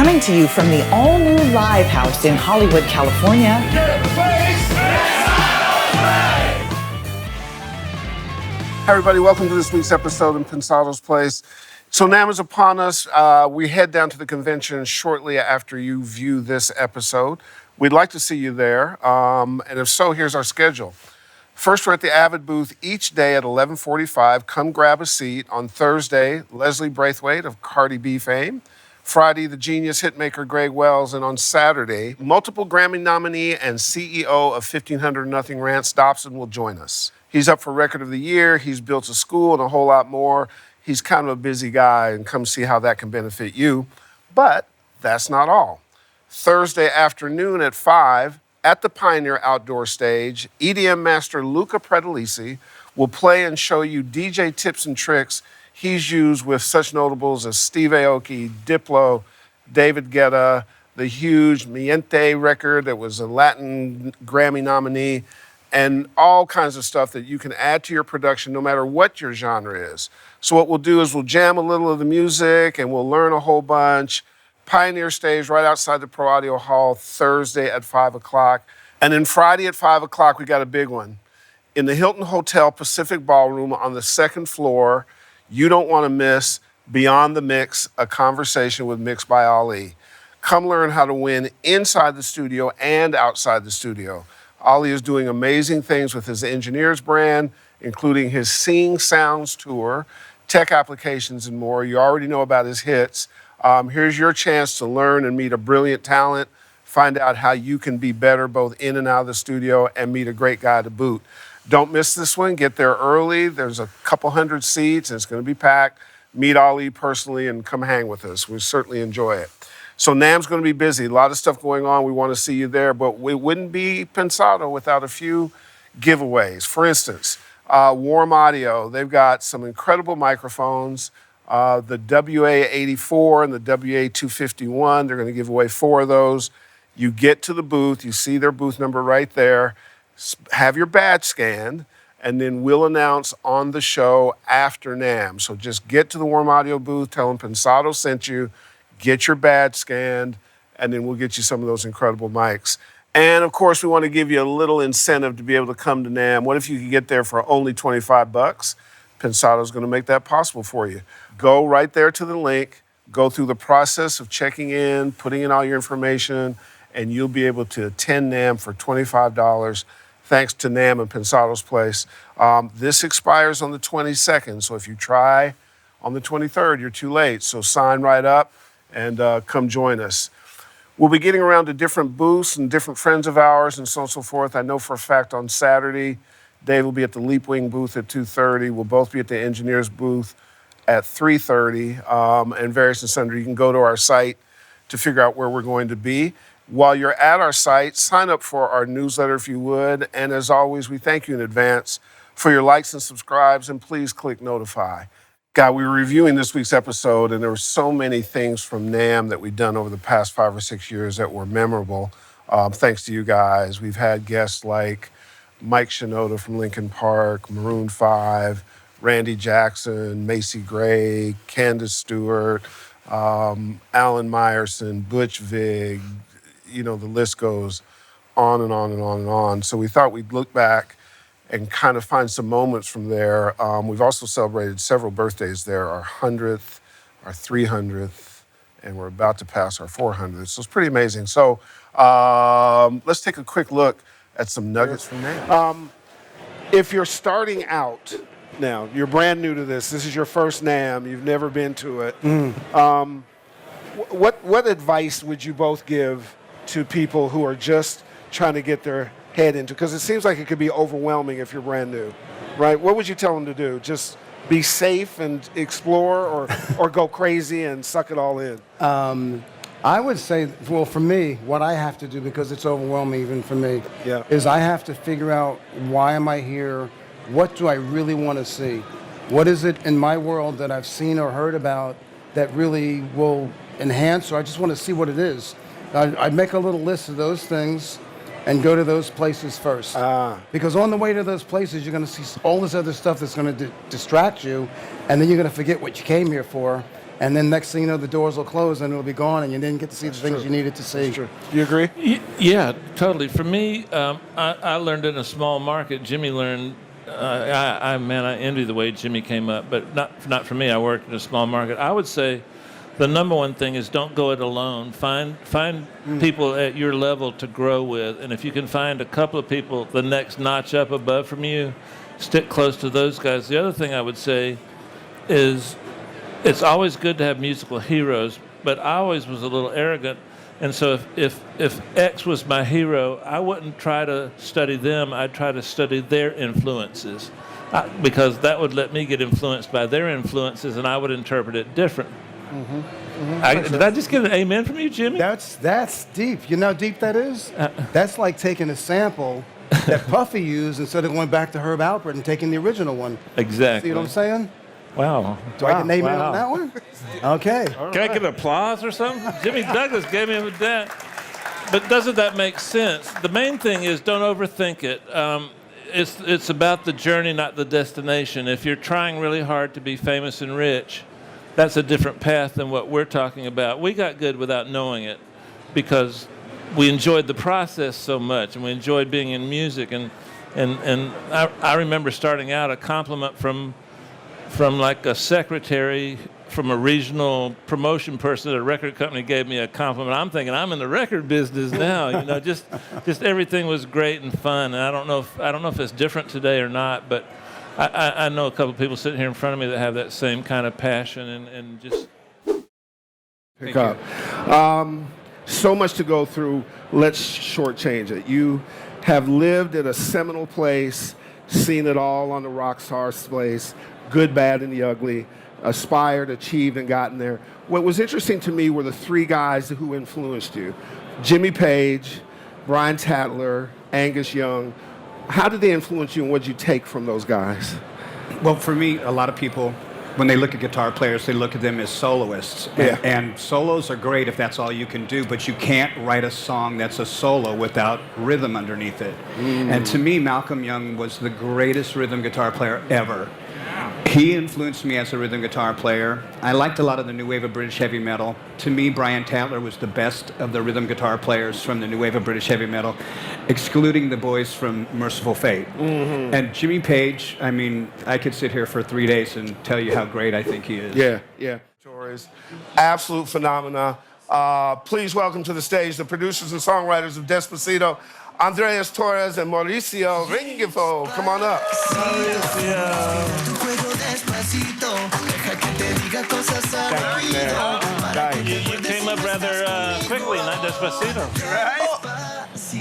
Coming to you from the all-new Live House in Hollywood, California. Hi, everybody. Welcome to this week's episode in Pensado's Place. So NAMM is upon us. We head down to the convention shortly after you view this episode. We'd like to see you there. And if so, here's our schedule. First, we're at the Avid booth each day at 11:45. Come grab a seat. On Thursday, Leslie Braithwaite of Cardi B fame. Friday, the genius hitmaker Greg Wells. And on Saturday, multiple Grammy nominee and CEO of 1500 Nothin Rance Dopson will join us. He's up for Record of the Year. He's built a school and a whole lot more. He's kind of a busy guy, and come see how that can benefit you. But that's not all. Thursday afternoon at 5, at the Pioneer Outdoor Stage, EDM master Luca Pretolesi will play and show you DJ tips and tricks he's used with such notables as Steve Aoki, Diplo, David Guetta, the huge Miente record that was a Latin Grammy nominee, and all kinds of stuff that you can add to your production no matter what your genre is. So what we'll do is we'll jam a little of the music and we'll learn a whole bunch. Pioneer Stage right outside the Pro Audio Hall Thursday at 5 o'clock. And then Friday at 5 o'clock, we got a big one. In the Hilton Hotel Pacific Ballroom on the second floor, you don't want to miss Beyond the Mix, a conversation with MixedByAli. Come learn how to win inside the studio and outside the studio. Ali is doing amazing things with his EngineEars brand, including his Seeing Sounds tour, tech applications, and more. You already know about his hits. Here's your chance to learn and meet a brilliant talent, find out how you can be better both in and out of the studio, and meet a great guy to boot. Don't miss this one. Get there early. There's a couple hundred seats, and it's going to be packed. Meet Ali personally and come hang with us. We certainly enjoy it. So NAMM's going to be busy. A lot of stuff going on. We want to see you there, but we wouldn't be Pensado without a few giveaways. For instance, Warm Audio. They've got some incredible microphones. The WA84 and the WA251. They're going to give away 4 of those. You get to the booth. You see their booth number right there. Have your badge scanned, and then we'll announce on the show after NAMM. So just get to the Warm Audio booth, tell them Pensado sent you, get your badge scanned, and then we'll get you some of those incredible mics. And of course, we want to give you a little incentive to be able to come to NAMM. What if you could get there for only $25? Pensado's going to make that possible for you. Go right there to the link, go through the process of checking in, putting in all your information, and you'll be able to attend NAMM for $25. Thanks to NAMM and Pensado's Place. This expires on the 22nd, so if you try on the 23rd, you're too late. So sign right up and come join us. We'll be getting around to different booths and different friends of ours and so on and so forth. I know for a fact on Saturday, Dave will be at the Leapwing booth at 2:30. We'll both be at the EngineEars booth at 3:30, and various and sundry. You can go to our site to figure out where we're going to be. While you're at our site, sign up for our newsletter if you would. And as always, we thank you in advance for your likes and subscribes, and please click notify. God, we were reviewing this week's episode, and there were so many things from NAMM that we've done over the past 5 or 6 years that were memorable. Thanks to you guys. We've had guests like Mike Shinoda from Linkin Park, Maroon 5, Randy Jackson, Macy Gray, Candace Stewart, Alan Meyerson, Butch Vig. You know, the list goes on and on and on and on. So we thought we'd look back and kind of find some moments from there. We've also celebrated several birthdays there, our 100th, our 300th, and we're about to pass our 400th. So it's pretty amazing. So let's take a quick look at some nuggets from NAMM. If you're starting out now, you're brand new to this is your first NAMM, you've never been to it, what advice would you both give to people who are just trying to get their head into, because it seems like it could be overwhelming if you're brand new, right? What would you tell them to do? Just be safe and explore, or go crazy and suck it all in? I would say, well, for me, what I have to do, because it's overwhelming even for me, is I have to figure out, why am I here? What do I really want to see? What is it in my world that I've seen or heard about that really will enhance, or I just want to see what it is? I'd make a little list of those things and go to those places first. Because on the way to those places, you're going to see all this other stuff that's going to distract you, and then you're going to forget what you came here for, And then next thing you know, the doors will close and it'll be gone, and you didn't get to see the things you needed to see. Do you agree? Yeah, totally. For me, I learned in a small market. Jimmy learned. I envy the way Jimmy came up, but not for me. I worked in a small market. I would say the number one thing is don't go it alone. Find people at your level to grow with, and if you can find a couple of people the next notch up above from you, stick close to those guys. The other thing I would say is it's always good to have musical heroes, but I always was a little arrogant. And so if X was my hero, I wouldn't try to study them. I'd try to study their influences because that would let me get influenced by their influences, and I would interpret it different. Did I just get an amen from you, Jimmy? That's deep. You know how deep that is? That's like taking a sample that Puffy used instead of going back to Herb Alpert and taking the original one. Exactly. See what I'm saying? Wow. Do I get an amen on that one? Okay. Can I get applause or something? Jimmy Douglas gave me that. But doesn't that make sense? The main thing is don't overthink it. It's about the journey, not the destination. If you're trying really hard to be famous and rich, that's a different path than what we're talking about. We got good without knowing it because we enjoyed the process so much, and we enjoyed being in music. And I remember starting out, a compliment from like a secretary from a regional promotion person at a record company gave me a compliment. I'm thinking I'm in the record business now. You know, just everything was great and fun. And I don't know if it's different today or not, but I know a couple of people sitting here in front of me that have that same kind of passion and just pick up. So much to go through. Let's shortchange it. You have lived at a seminal place, seen it all on the rock star place, good, bad, and the ugly, aspired, achieved, and gotten there. What was interesting to me were the three guys who influenced you. Jimmy Page, Brian Tatler, Angus Young. How did they influence you, and what did you take from those guys? Well, for me, a lot of people, when they look at guitar players, they look at them as soloists. Yeah. And solos are great if that's all you can do, but you can't write a song that's a solo without rhythm underneath it. And to me, Malcolm Young was the greatest rhythm guitar player ever. He influenced me as a rhythm guitar player. I liked a lot of the new wave of British heavy metal. To me, Brian Tatler was the best of the rhythm guitar players from the new wave of British heavy metal, excluding the boys from Merciful Fate. And Jimmy Page, I mean, I could sit here for 3 days and tell you how great I think he is. Yeah. Absolute phenomena. Please welcome to the stage the producers and songwriters of Despacito, Andreas Torres and Mauricio Ringifo. Come on up. You came up rather quickly, not Despacito.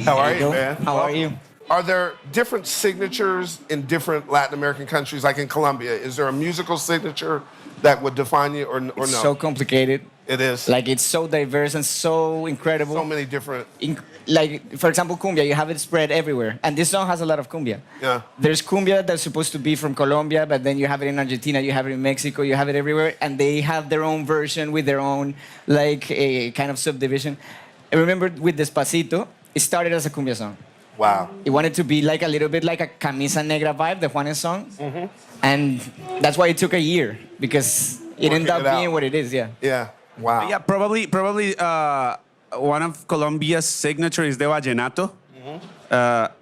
How are you, man? How are you? Are there different signatures in different Latin American countries, like in Colombia? Is there a musical signature that would define you, or no? It's so complicated. It is. Like, it's so diverse and so incredible. So many different. Like, for example, cumbia, you have it spread everywhere. And this song has a lot of cumbia. Yeah. There's cumbia that's supposed to be from Colombia, but then you have it in Argentina, you have it in Mexico, you have it everywhere. And they have their own version with their own, like, a kind of subdivision. I remember with Despacito, it started as a cumbia song. Wow. It wanted to be like a little bit like a Camisa Negra vibe, the Juanes song. And that's why it took a year, because it ended up being what it is, Yeah. Wow. Yeah, probably one of Colombia's signature is the vallenato,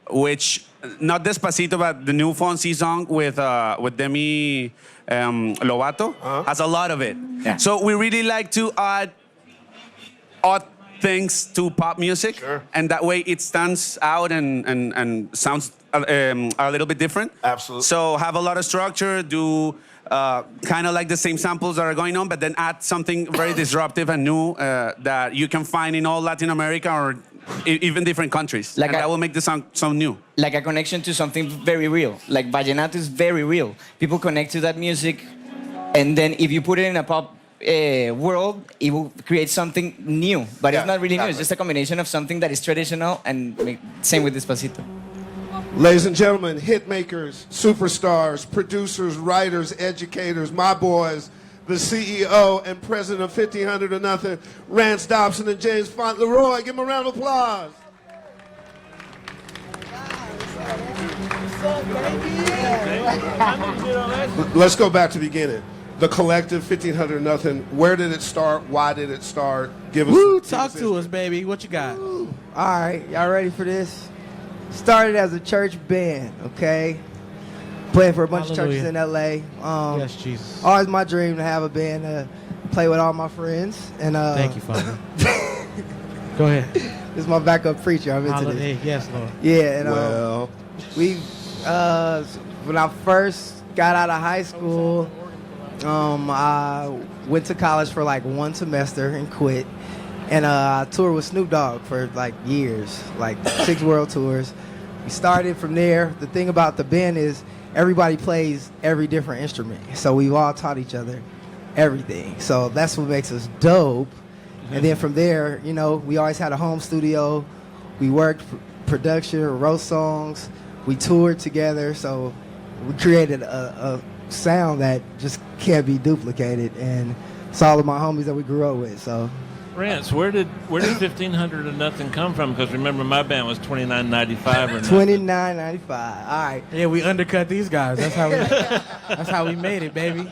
which, not Despacito, but the new Fonsi song with Demi Lovato has a lot of it. Yeah. So we really like to add odd things to pop music, and that way it stands out and sounds a little bit different. Absolutely. So have a lot of structure, do kind of like the same samples that are going on, but then add something very disruptive and new that you can find in all Latin America or even different countries. Like and that will make the song so new. Like a connection to something very real. Like vallenato is very real. People connect to that music, and then if you put it in a pop world, it will create something new. But it's not really new. It's just a combination of something that is traditional, and same with Despacito. Ladies and gentlemen, hit makers, superstars, producers, writers, educators, my boys, the CEO and president of 1500 or Nothing, Rance, Dopson, and James Fauntleroy. Give them a round of applause. Let's go back to the beginning. the collective 1500 Nothin. Where did it start? Why did it start? Give us. Woo, give talk us to us, baby. What you got? All right, y'all ready for this? Started as a church band, okay? Playing for a bunch of churches in LA. Yes, Jesus. Always my dream to have a band to play with all my friends. And Thank you, Father. Go ahead. This is my backup preacher. I'm into this. Hallelujah. Yes, Lord. Yeah, and Well, we when I first got out of high school, I went to college for like 1 semester and quit. And I toured with Snoop Dogg for like years, like 6 world tours. We started from there. The thing about the band is everybody plays every different instrument. So we've all taught each other everything. So that's what makes us dope. And then from there, you know, we always had a home studio. We worked production, wrote songs. We toured together. So we created a sound that just can't be duplicated. And it's all of my homies that we grew up with. So. Rance, where did 1500 and Nothin come from? Because remember, my band was 29.95 or nothing. $29.95. All right. Yeah, we undercut these guys. That's how we made it, baby.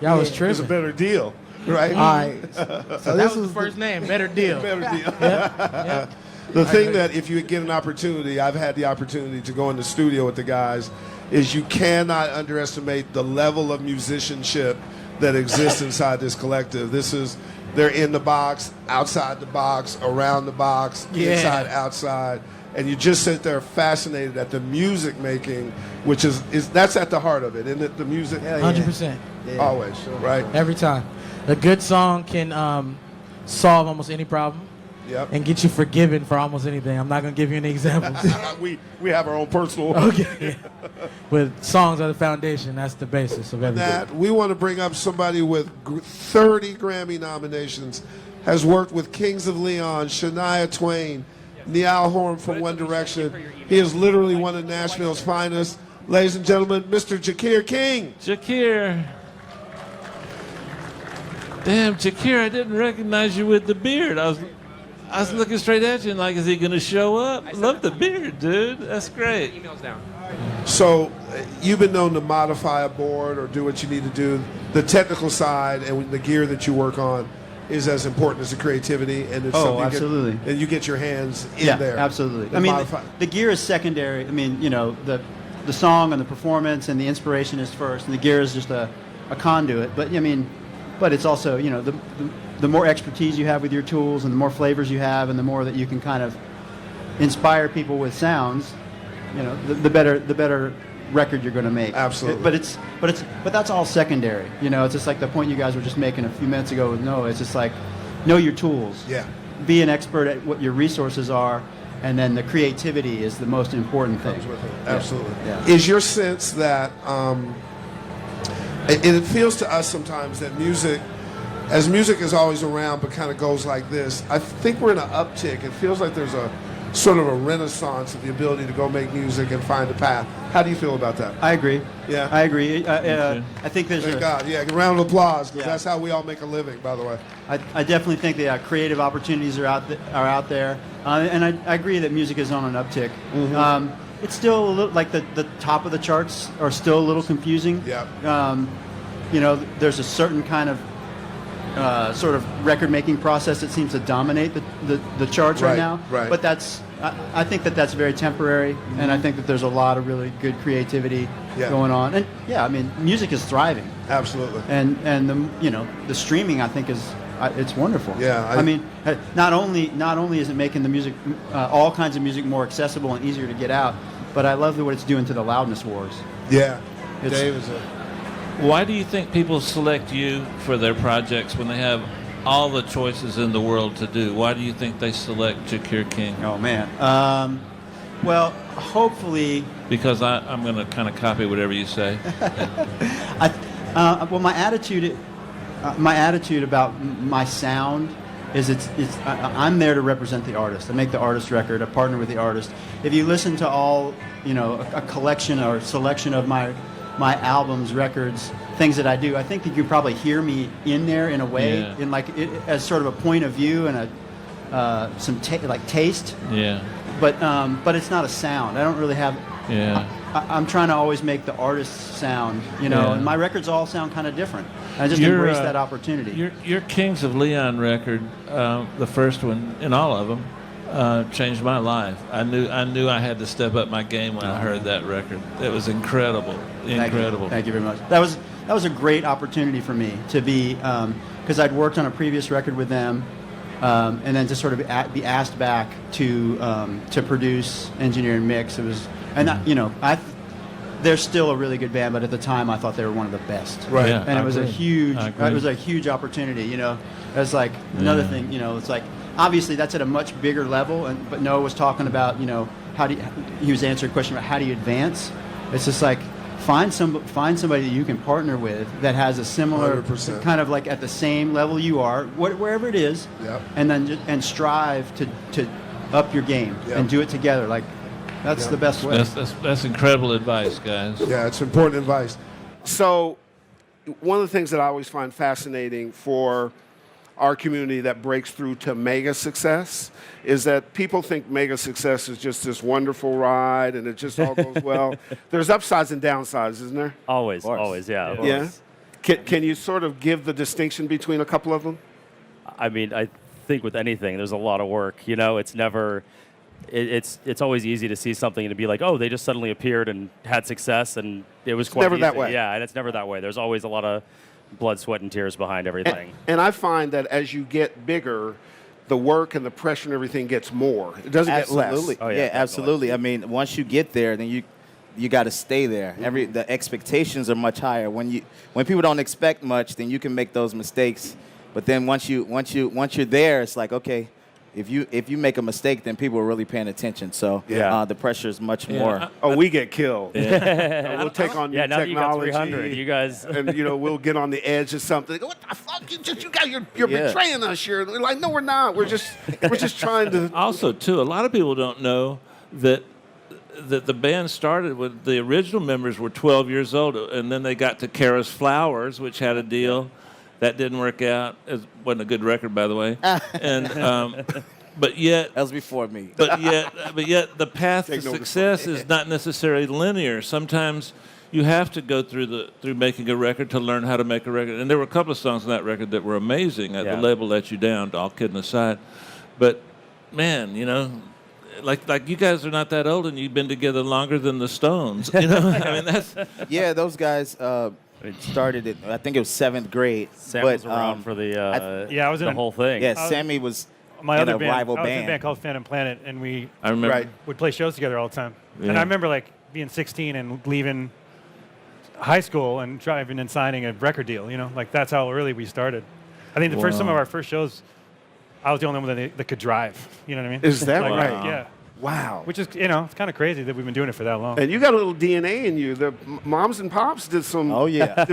Y'all was it's a tripping. better deal, right? All right. So this was the first name. Better deal. Better deal. Yeah. The thing that if you get an opportunity, I've had the opportunity to go in the studio with the guys, is you cannot underestimate the level of musicianship that exists inside this collective. They're in the box, outside the box, around the box, inside, outside, and you just sit there fascinated at the music making, which is that's at the heart of it, isn't it? The music, 100%. always, right? Every time. A good song can solve almost any problem. Yep. And get you forgiven for almost anything. I'm not going to give you any examples. we have our own personal. Okay. But songs are the foundation. That's the basis of everything. That we want to bring up somebody with 30 Grammy nominations, has worked with Kings of Leon, Shania Twain, Niall Horan from One Direction. He is literally one of Nashville's finest. Ladies and gentlemen, Mr. Jakir King. Jakir. Damn, Jakir, I didn't recognize you with the beard. I was looking straight at you and like, is he going to show up? Love the beard, dude. That's great. Emails down. So you've been known to modify a board or do what you need to do. The technical side and the gear that you work on is as important as the creativity. And it's something absolutely. And you get your hands in there. Absolutely. And I mean, modify. the gear is secondary. I mean, you know, the song and the performance and the inspiration is first, and the gear is just a conduit. But I mean, but it's also, you know, the more expertise you have with your tools and the more flavors you have and the more that you can kind of inspire people with sounds, you know, the better record you're going to make. Absolutely. But that's all secondary. You know, it's just like the point you guys were just making a few minutes ago with Noah. It's just like, know your tools. Yeah. Be an expert at what your resources are, and then the creativity is the most important thing. Comes with it. Absolutely. Yeah. Is your sense that it feels to us sometimes that music is always around but kind of goes like this, I think we're in an uptick. It feels like there's a sort of a renaissance of the ability to go make music and find a path. How do you feel about that? I agree. Yeah. I agree. I think there's Thank God. Yeah, a round of applause, because Yeah. that's how we all make a living, by the way. I definitely think that creative opportunities are out there, and I agree that music is on an uptick. Mm-hmm. It's still a little, like the top of the charts are still a little confusing. Yeah. You know, there's a certain kind of sort of record-making process that seems to dominate the charts right now. Right. But I think that's very temporary, and I think that there's a lot of really good creativity going on. And yeah, I mean, music is thriving. Absolutely. And the streaming, I think, is it's wonderful. Yeah, I mean, not only is it making the music, all kinds of music, more accessible and easier to get out, but I love what it's doing to the loudness wars. Yeah. It's- Dave is Why do you think people select you for their projects when they have all the choices in the world to do? Why do you think they select Jakir King? Oh man. Well, hopefully. Because I'm going to kind of copy whatever you say. Well, my attitude about my sound is I'm there to represent the artist. I make the artist record. I partner with the artist. If you listen to all, a collection or selection of my albums, records, things that I do, I think that you probably hear me in there in a way, in as sort of a point of view and some taste. Yeah. But it's not a sound. I don't really have Yeah. I'm trying to always make the artist's sound, you know, Yeah. and my records all sound kind of different. I just Your, embrace that opportunity. Your Kings of Leon record, the first one, and all of them, changed my life. I knew I had to step up my game when I heard that record. It was incredible, incredible. Thank you very much. That was a great opportunity for me to be, because I'd worked on a previous record with them, and then to sort of be asked back to produce, engineer, and mix. It was, and you know, they're still a really good band, but at the time I thought they were one of the best. Right. Yeah, And I it was agree. it was a huge opportunity, you know. It was like another thing, you know, it's like obviously that's at a much bigger level, but Noah was talking about, you know, he was answering a question about how do you advance. It's just like find somebody that you can partner with that has a similar 100%. kind of like at the same level you are, wherever it is, Yep. and then strive to up your game Yep. and do it together. Like that's the best way. That's incredible advice, guys. Yeah, it's important advice. So, one of the things that I always find fascinating for our community that breaks through to mega success is that people think mega success is just this wonderful ride and it just all goes well. There's upsides and downsides, isn't there? Always, yeah. Of Yeah. course. Can you sort of give the distinction between a couple of them? I mean, I think with anything, there's a lot of work. You know, it's never. It's always easy to see something and to be like, oh, they just suddenly appeared and had success, and it was quite never easy. that way. Yeah, and it's never that way. There's always a lot of blood, sweat, and tears behind everything. And I find that as you get bigger, the work and the pressure and everything gets more. It doesn't get less. Absolutely. Oh, yeah, yeah, definitely. absolutely. I mean, once you get there, then you got to stay there. The expectations are much higher. When people don't expect much, then you can make those mistakes. But then once you're there, it's like, okay, if you make a mistake, then people are really paying attention. So the pressure is much more. Oh, we get killed. We'll take on new Yeah, now that you got technology. 300, you guys. And we'll get on the edge of something. Go, what the fuck? You're Yeah. betraying us here. And we're like, no, we're not. We're just trying to. Also, too, a lot of people don't know that the band started with the original members were 12 years old, and then they got to Kara's Flowers, which had a deal. That didn't work out. It wasn't a good record, by the way. And but yet That was before me. but yet the path to Take notice. success is not necessarily linear. Sometimes you have to go through making a record to learn how to make a record. And there were a couple of songs on that record that were amazing. The Yeah. label let you down, all kidding aside. But man, you know, like you guys are not that old and you've been together longer than the Stones. You know, I mean that's Yeah, those guys started it. I think it was 7th grade. Sam but, was around for the Yeah, I was in the a- whole thing. Yeah, Sammy was My in other a band, rival I was in a band. band called Phantom Planet, and we I remember. Right. would play shows together all the time. And Yeah. I remember like being 16 and leaving high school and driving and signing a record deal. You know, like that's how early we started. I think some of our first shows, I was the only one that could drive. You know what I mean? Is that Like, right? Yeah. Wow. Which is, it's kind of crazy that we've been doing it for that long. And you got a little DNA in you. The moms and pops did some. Oh, yeah.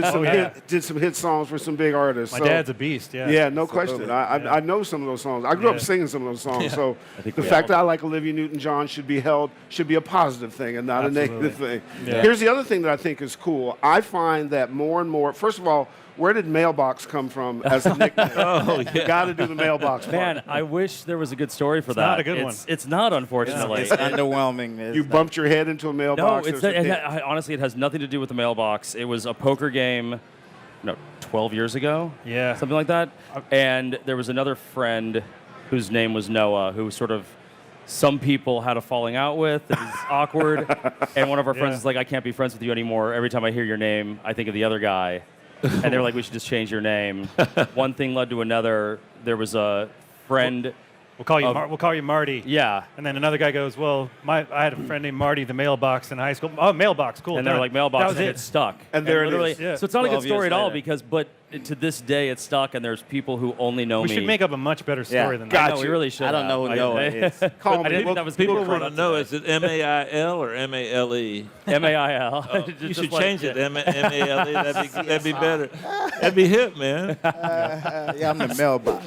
Did some hit songs for some big artists. My So- dad's a beast. Yeah. Yeah, no question. I know some of those songs. I grew up Yeah. singing some of those songs. So think the we fact all that I like Olivia Newton-John should be a positive thing and not Absolutely. a negative thing. Yeah. Here's the other thing that I think is cool. I find that more and more. First of all, where did mailbox come from as a nickname? You got to do the mailbox part. Man, I wish there was a good story for that. not a good one. It's not, unfortunately. It's underwhelming. You bumped your head into a No, mailbox. it's there's a hit. honestly, it has nothing to do with the mailbox. It was a poker game, 12 years ago, Yeah. something like that. And there was another friend whose name was Noah, who sort of some people had a falling out with. It was awkward. And one of our friends Yeah. is like, I can't be friends with you anymore. Every time I hear your name, I think of the other guy. And they were like, we should just change your name. One thing led to another. There was a friend. We'll call you. We'll call you Marty. Yeah. And then another guy goes, "Well, I had a friend named Marty, the mailbox in high school. Oh, mailbox, cool." And they're done. like That mailbox, was and it. it's stuck. And there it is. literally, Yeah. So it's not a good 12 story years at all later. but to this day it's stuck, and there's people who only know We me. should make up a much better story than I that. know, we really should. I don't know who Noah is. Call I me. didn't think that was People cool. want to know, is it M-A-I-L or M-A-L-E? M-A-I-L. You should change it, M-A-L-E. That'd be better. That'd be hip, man. Yeah, I'm the mailbox.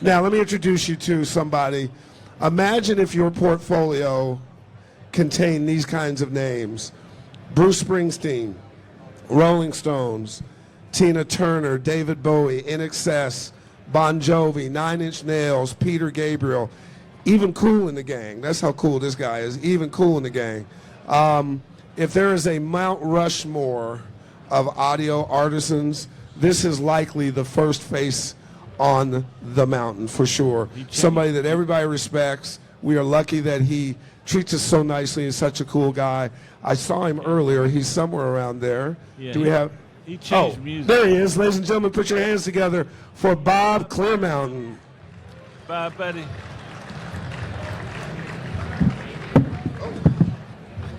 Now, let me introduce you to somebody. Imagine if your portfolio contained these kinds of names: Bruce Springsteen, Rolling Stones, Tina Turner, David Bowie, INXS, Bon Jovi, Nine Inch Nails, Peter Gabriel, even Kool in the Gang. That's how cool this guy is. Even Kool in the Gang. If there is a Mount Rushmore of audio artisans, this is likely the first face on the mountain for sure. Somebody that everybody respects. We are lucky that he treats us so nicely. He's such a cool guy. I saw him earlier. He's somewhere around there. Yeah, Do we have? He changed music. There he is, ladies and gentlemen. Put your hands together for Bob Clearmountain. Bye, buddy.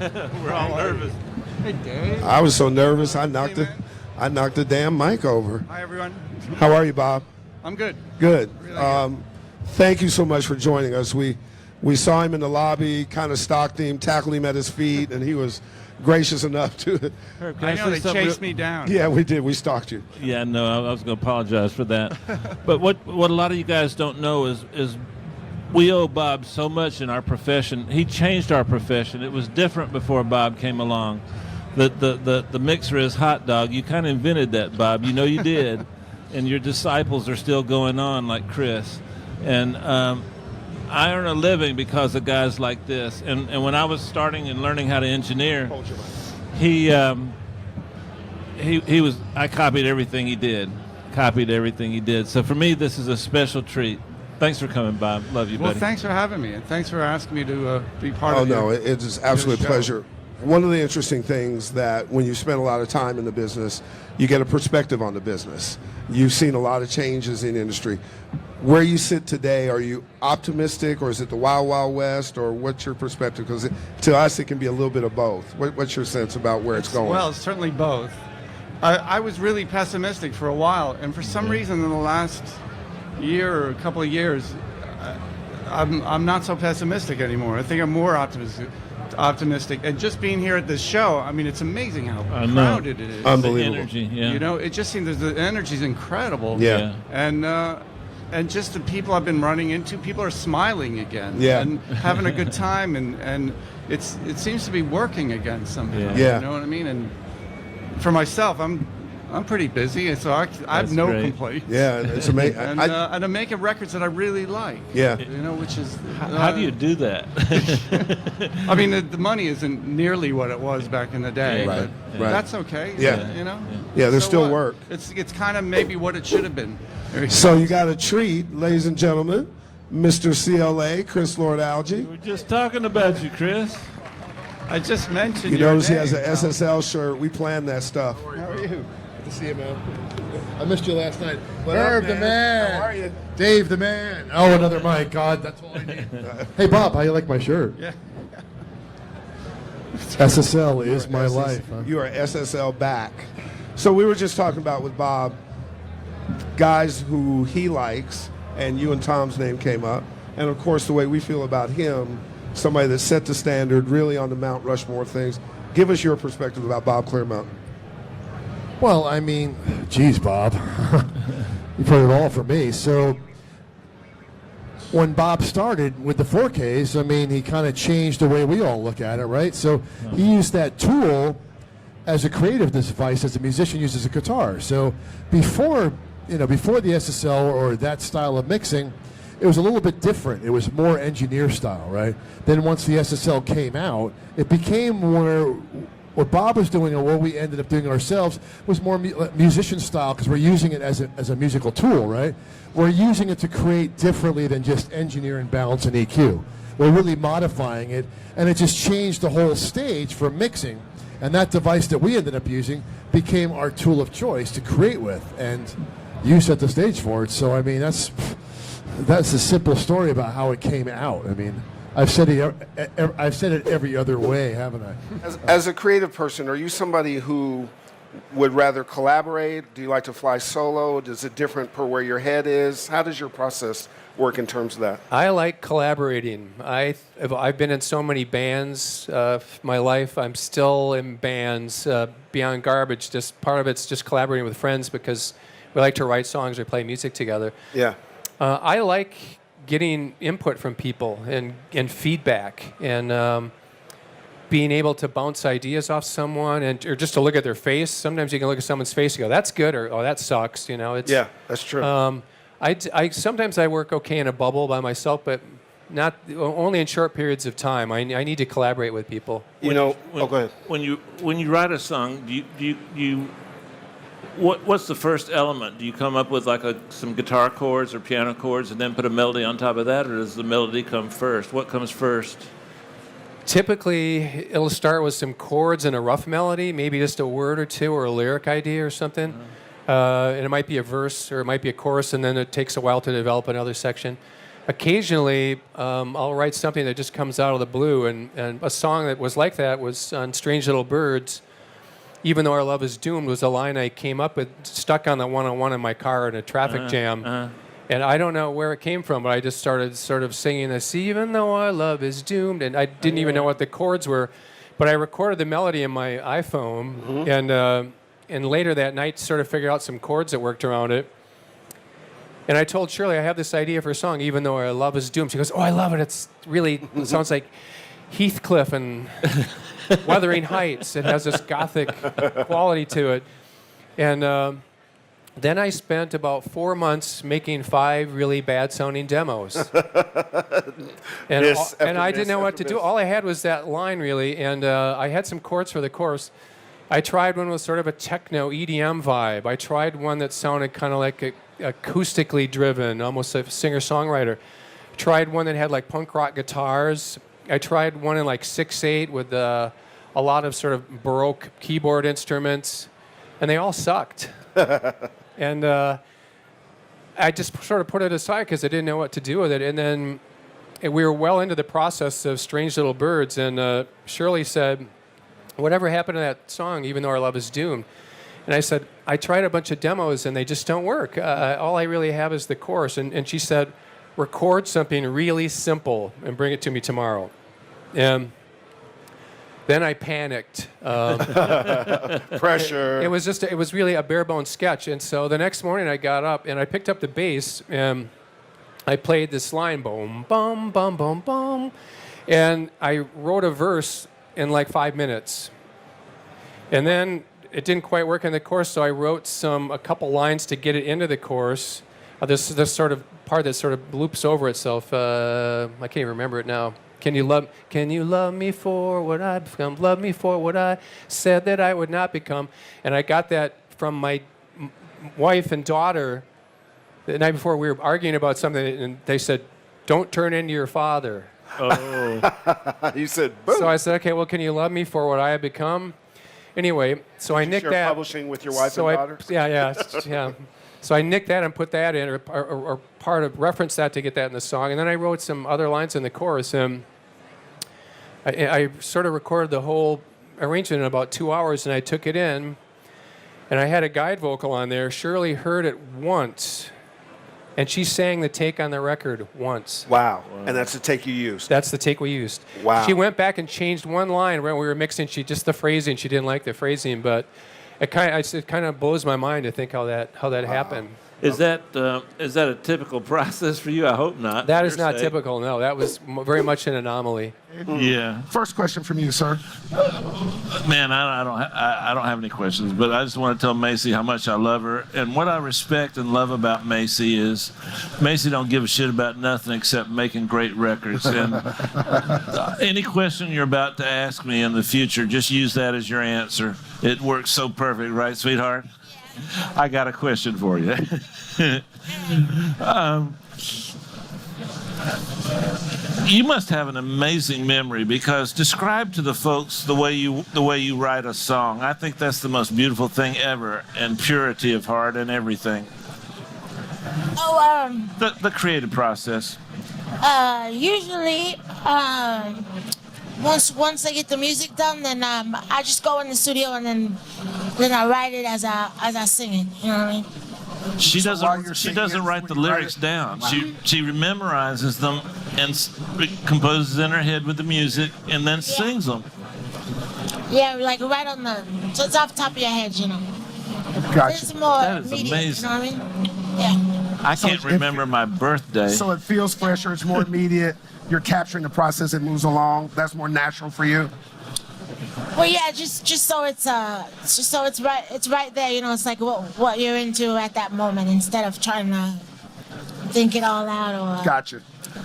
We're all nervous. Hey, Dave. I was so nervous. I knocked the damn mic over. Hi, everyone. How are you, Bob? I'm good. Good. Really good. Thank you so much for joining us. We saw him in the lobby, kind of stalked him, tackled him at his feet, and he was gracious enough to. I know they chased me down. Yeah, we did. We stalked you. Yeah, no, I was going to apologize for that. But what a lot of you guys don't know is we owe Bob so much in our profession. He changed our profession. It was different before Bob came along. The mixer is hot dog. You kind of invented that, Bob. You know you did. And your disciples are still going on, like Chris. And I earn a living because of guys like this. And when I was starting and learning how to engineer, I copied everything he did. So for me, this is a special treat. Thanks for coming, Bob. Love you, buddy. Well, thanks for having me, and thanks for asking me to be part of it. Oh, no, it is absolutely a pleasure. One of the interesting things that when you spend a lot of time in the business, you get a perspective on the business. You've seen a lot of changes in the industry. Where you sit today, are you optimistic, or is it the Wild Wild West, or what's your perspective? Because to us, it can be a little bit of both. What's your sense about where it's going? Well, it's certainly both. I was really pessimistic for a while, and for some reason in the last year or a couple of years, I'm not so pessimistic anymore. I think I'm more optimistic. And just being here at this show, I mean, it's amazing how crowded it is. Unbelievable. The energy, yeah. You know, it just seems the energy's incredible. Yeah. And just the people I've been running into, people are smiling again. Yeah. And having a good time, and it seems to be working again somehow. Yeah. You know what I mean? And for myself, I'm pretty busy, and so I have no complaints. Yeah, it's amazing. And I'm making records that I really like. Yeah. You know, which is... How do you do that? I mean, the money isn't nearly what it was back in the day. Right, But right. that's okay. Yeah. You know? Yeah, there's So still what? work. It's kind of maybe what it should have been. So you got a treat, ladies and gentlemen. Mr. CLA, Chris Lord Algae. We're just talking about you, Chris. I just mentioned You your notice he name, has an pal. SSL shirt. We planned that stuff. How are you? Good to see you, man. I missed you last night. What up, Herb, the man? man. How are you? Dave, the man. Oh, another mic. God, that's all I need. Hey, Bob, how you like my shirt? Yeah. SSL is my life. Huh? You are SSL back. So we were just talking about with Bob, guys who he likes, and you and Tom's name came up. And of course, the way we feel about him, somebody that set the standard really on the Mount Rushmore things. Give us your perspective about Bob Clearmountain. Well, I mean, geez, Bob. You've heard it all from me. So when Bob started with the 4Ks, I mean, he kind of changed the way we all look at it, right? So he used that tool as a creative device, as a musician uses a guitar. So before the SSL or that style of mixing, it was a little bit different. It was more engineer style, right? Then once the SSL came out, it became more what Bob was doing and what we ended up doing ourselves was more musician style because we're using it as a musical tool, right? We're using it to create differently than just engineer and balance and EQ. We're really modifying it, and it just changed the whole stage for mixing. And that device that we ended up using became our tool of choice to create with, and you set the stage for it. So I mean, that's a simple story about how it came out. I mean, I've said it every other way, haven't I? As a creative person, are you somebody who would rather collaborate? Do you like to fly solo? Is it different per where your head is? How does your process work in terms of that? I like collaborating. I've been in so many bands my life. I'm still in bands beyond garbage. Just part of it's just collaborating with friends because we like to write songs or play music together. Yeah. I like getting input from people and feedback and being able to bounce ideas off someone or just to look at their face. Sometimes you can look at someone's face and go, "That's good," or "Oh, that sucks." You know, Yeah, that's true. Sometimes I work okay in a bubble by myself, but not only in short periods of time. I need to collaborate with people. Go ahead. When you write a song, what's the first element? Do you come up with like some guitar chords or piano chords and then put a melody on top of that, or does the melody come first? What comes first? Typically, it'll start with some chords and a rough melody, maybe just a word or two or a lyric idea or something. And it might be a verse or it might be a chorus, and then it takes a while to develop another section. Occasionally, I'll write something that just comes out of the blue, and a song that was like that was on Strange Little Birds. Even though our love is doomed was a line I came up with, stuck on the 101 in my car in a traffic jam. And I don't know where it came from, but I just started sort of singing this, even though our love is doomed. And I didn't even know what the chords were, but I recorded the melody in my iPhone, and later that night sort of figured out some chords that worked around it. And I told Shirley, I have this idea for a song, even though our love is doomed. She goes, oh, I love it. It sounds like Heathcliff and Wuthering Heights. It has this gothic quality to it. And then I spent about 4 months making 5 really bad-sounding demos. and I didn't know what to do. All I had was that line, really, and I had some chords for the chorus. I tried one with sort of a techno EDM vibe. I tried one that sounded kind of like acoustically driven, almost a singer-songwriter. Tried one that had like punk rock guitars. I tried one in like 6/8 with a lot of sort of Baroque keyboard instruments, and they all sucked. And I just sort of put it aside because I didn't know what to do with it. And then we were well into the process of Strange Little Birds, and Shirley said, whatever happened to that song, Even Though Our Love Is Doomed? And I said, I tried a bunch of demos, and they just don't work. All I really have is the chorus. And she said, record something really simple and bring it to me tomorrow. And then I panicked. Pressure. It was really a bare bones sketch. And so the next morning I got up and I picked up the bass and I played this line, boom, bum, bum, bum, bum. And I wrote a verse in like 5 minutes. And then it didn't quite work in the chorus, so I wrote a couple lines to get it into the chorus. This sort of part that sort of loops over itself. I can't even remember it now. Can you love me for what I've become? Love me for what I said that I would not become. And I got that from my wife and daughter the night before. We were arguing about something, and they said, don't turn into your father. Oh. You said, boom. So I said, okay, well, can you love me for what I have become? Anyway, so I nicked that. Publishing with your wife and daughter? Yeah. So I nicked that and put that in, or referenced that to get that in the song. And then I wrote some other lines in the chorus. And I sort of recorded the whole arrangement in about 2 hours, and I took it in. And I had a guide vocal on there. Shirley heard it once, and she sang the take on the record once. Wow. And that's the take you used? That's the take we used. Wow. She went back and changed one line when we were mixing. Just the phrasing. She didn't like the phrasing, but it kind of blows my mind to think how that happened. Is that a typical process for you? I hope not. That is not typical. No, that was very much an anomaly. Yeah. First question from you, sir. Man, I don't have any questions, but I just want to tell Macy how much I love her. And what I respect and love about Macy is Macy don't give a shit about nothing except making great records. And any question you're about to ask me in the future, just use that as your answer. It works so perfect, right, sweetheart? I got a question for you. You must have an amazing memory, because describe to the folks the way you write a song. I think that's the most beautiful thing ever, and purity of heart and everything. The creative process. Usually, once I get the music done, then I just go in the studio and then I write it as I sing it. You know what I mean? She doesn't write the lyrics down. She memorizes them and composes in her head with the music and then sings them. Yeah, like right on so it's off the top of your head, you know. Gotcha. It's more That is immediate, amazing. you know what I mean? Yeah. I can't remember my birthday. So it feels fresher, it's more immediate. You're capturing the process, it moves along. That's more natural for you. Well, yeah, just so it's right there. You know, it's like what you're into at that moment, instead of trying to think it all out or Gotcha.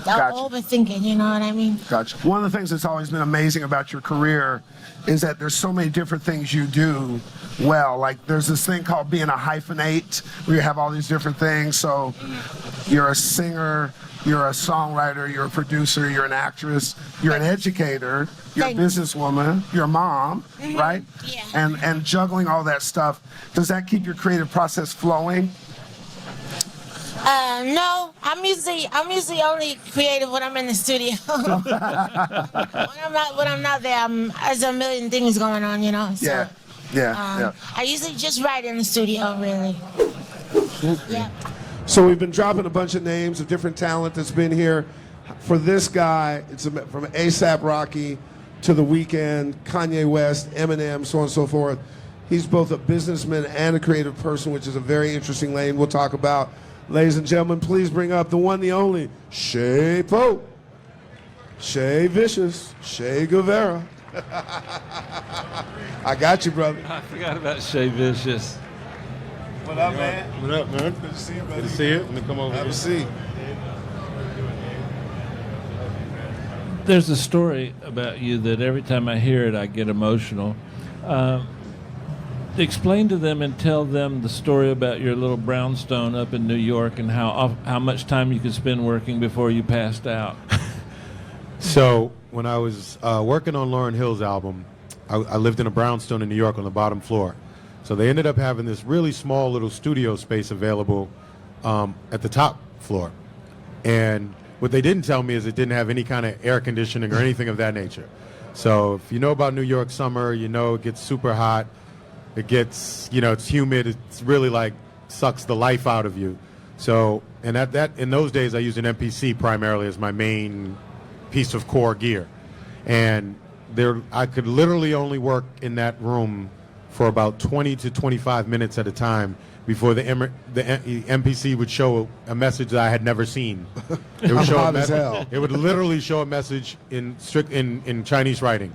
don't overthink it. You know what I mean? Gotcha. One of the things that's always been amazing about your career is that there's so many different things you do well. Like there's this thing called being a hyphenate, where you have all these different things. So you're a singer, you're a songwriter, you're a producer, you're an actress, you're an educator, you're a businesswoman, you're a mom, right? Yeah. And juggling all that stuff, does that keep your creative process flowing? No, I'm usually only creative when I'm in the studio. when I'm not there, there's a million things going on, you know. So, Yeah. I usually just write in the studio, really. Yeah. So we've been dropping a bunch of names of different talent that's been here. For this guy, it's from A$AP Rocky to The Weeknd, Kanye West, Eminem, so on and so forth. He's both a businessman and a creative person, which is a very interesting lane we'll talk about. Ladies and gentlemen, please bring up the one, the only, Shay Pope, Shay Vicious, Shay Guevara. I got you, brother. I forgot about Shay Vicious. What up, man? What up, man? Good to see you, brother. Good to see you. Let me come over Have here. a seat. There's a story about you that every time I hear it, I get emotional. Explain to them and tell them the story about your little brownstone up in New York and how much time you could spend working before you passed out. So when I was working on Lauryn Hill's album, I lived in a brownstone in New York on the bottom floor. So they ended up having this really small little studio space available at the top floor. And what they didn't tell me is it didn't have any kind of air conditioning or anything of that nature. So if you know about New York summer, you know it gets super hot. It gets, it's humid. It's really like sucks the life out of you. So, and in those days, I used an MPC primarily as my main piece of core gear. And I could literally only work in that room for about 20 to 25 minutes at a time before the MPC would show a message that I had never seen. It would show It would literally show a message in Chinese writing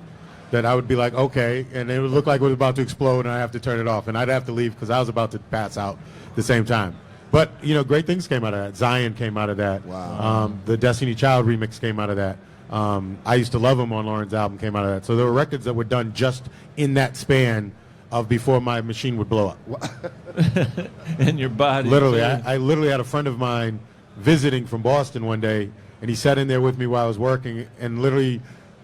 that I would be like, okay, and it would look like it was about to explode, and I have to turn it off, and I'd have to leave because I was about to pass out at the same time. But great things came out of that. Zion came out of that. Wow. The Destiny Child remix came out of that. I Used to Love Him on Lauren's album came out of that. So there were records that were done just in that span of before my machine would blow up. And your body. Literally, I literally had a friend of mine visiting from Boston one day, and he sat in there with me while I was working, and literally,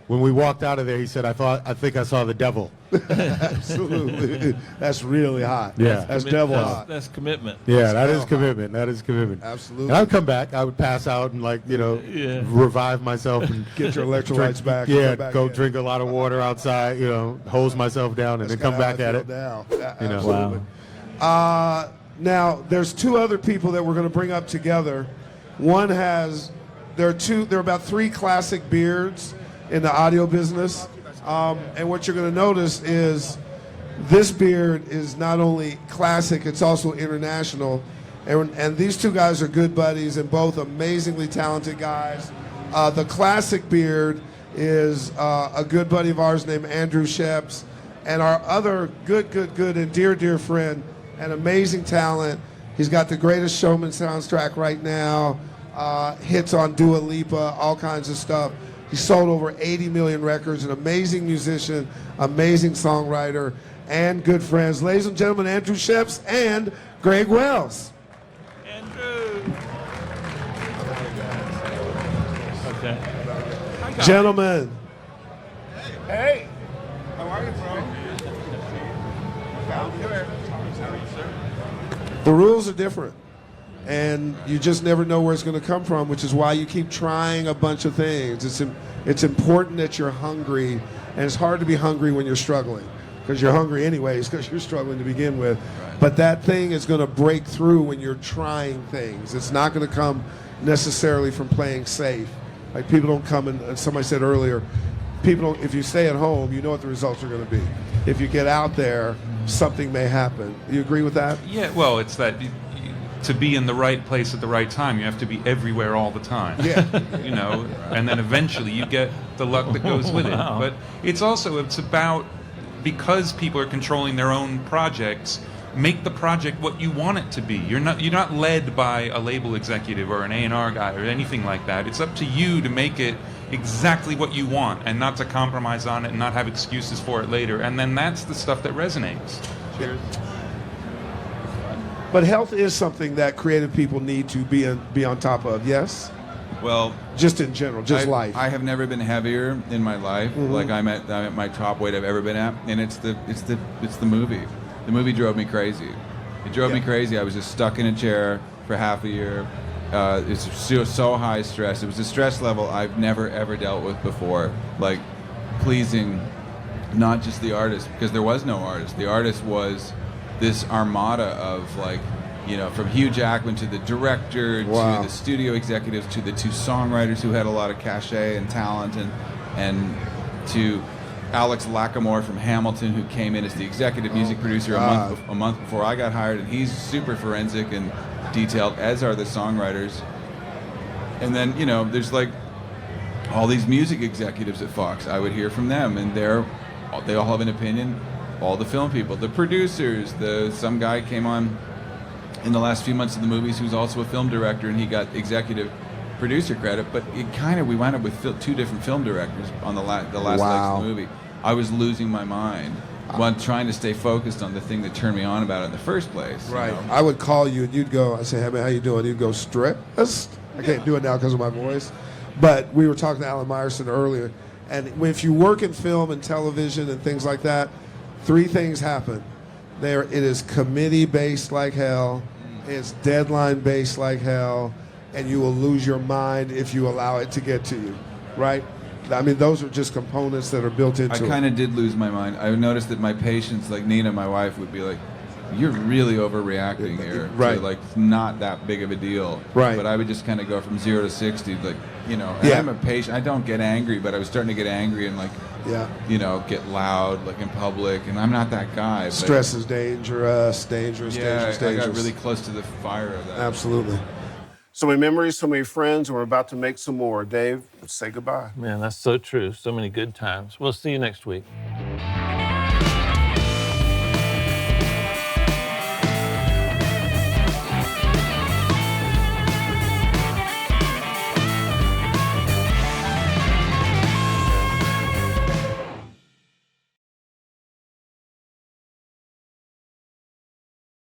when we walked out of there, he said, I think I saw the devil. Absolutely. That's really hot. Yeah. That's devil hot. That's commitment. Yeah, that is commitment. That is commitment. Absolutely. And I would come back. I would pass out and revive myself and Get your electrolytes back. Yeah, come back go in. drink a lot of water outside. Hose myself down and That's then come kinda back how I at it. feel now. Wow. Absolutely. Now, there's two other people that we're going to bring up together. One there are about 3 classic beards in the audio business. And what you're going to notice is this beard is not only classic, it's also international. And these two guys are good buddies and both amazingly talented guys. The classic beard is a good buddy of ours named Andrew Sheps. And our other good and dear friend and amazing talent, he's got the greatest Showman soundtrack right now, hits on Dua Lipa, all kinds of stuff. He sold over 80 million records, an amazing musician, amazing songwriter, and good friends. Ladies and gentlemen, Andrew Sheps and Greg Wells. Andrew. Okay. Gentlemen. Hey. How are you, bro? The rules are different, and you just never know where it's going to come from, which is why you keep trying a bunch of things. It's important that you're hungry, and it's hard to be hungry when you're struggling, because you're hungry anyways, because you're struggling to begin with. But that thing is going to break through when you're trying things. It's not going to come necessarily from playing safe. Like people don't come and somebody said earlier, people don't, if you stay at home, you know what the results are going to be. If you get out there, something may happen. You agree with that? Yeah, well, it's that to be in the right place at the right time, you have to be everywhere all the time. Yeah. And then eventually you get the luck that goes with it. Wow. But it's about because people are controlling their own projects, make the project what you want it to be. You're not led by a label executive or an A&R guy or anything like that. It's up to you to make it exactly what you want and not to compromise on it and not have excuses for it later. And then that's the stuff that resonates. Cheers. But health is something that creative people need to be on top of, yes? Well, just in general, life. I have never been heavier in my life. Mhm. Like I'm at my top weight I've ever been at, and it's the movie. The movie drove me crazy. It drove me crazy. I was just stuck in a chair for half a year. It's so high stress. It was a stress level I've never ever dealt with before. Like pleasing not just the artist, because there was no artist. The artist was this armada of like, you know, from Hugh Jackman to the director to the studio executives to the two songwriters who had a lot of cachet and talent, and to Alex Lackamore from Hamilton, who came in as the executive music producer a month before I got hired, and he's super forensic and detailed, as are the songwriters. And then, you know, there's like all these music executives at Fox. I would hear from them, and they all have an opinion. All the film people, the producers, some guy came on in the last few months of the movies who's also a film director, and he got executive producer credit, but we wound up with two different film directors on the last legs of the movie. I was losing my mind while trying to stay focused on the thing that turned me on about it in the first place. Right. You know? I would call you and you'd go, I say, hey man, how you doing? You'd go, stressed. I can't do it now because of my voice. But we were talking to Alan Meyerson earlier, and if you work in film and television and things like that, 3 things happen. It is committee-based like hell, it's deadline-based like hell, and you will lose your mind if you allow it to get to you, right? I mean, those are just components that are built into it. I kind of did lose my mind. I noticed that my patients, like Nina, my wife, would be like, you're really overreacting here. Right. To, like, not that big of a deal. Right. But I would just kind of go from 0 to 60, like, you know, and I'm a patient. I don't get angry, but I was starting to get angry and, like, you know, get loud, like, in public, and I'm not that guy. But Stress is dangerous, dangerous. I got really close to the fire of that. Absolutely. So many memories, so many friends, and we're about to make some more. Dave, say goodbye. Man, that's so true. So many good times. We'll see you next week.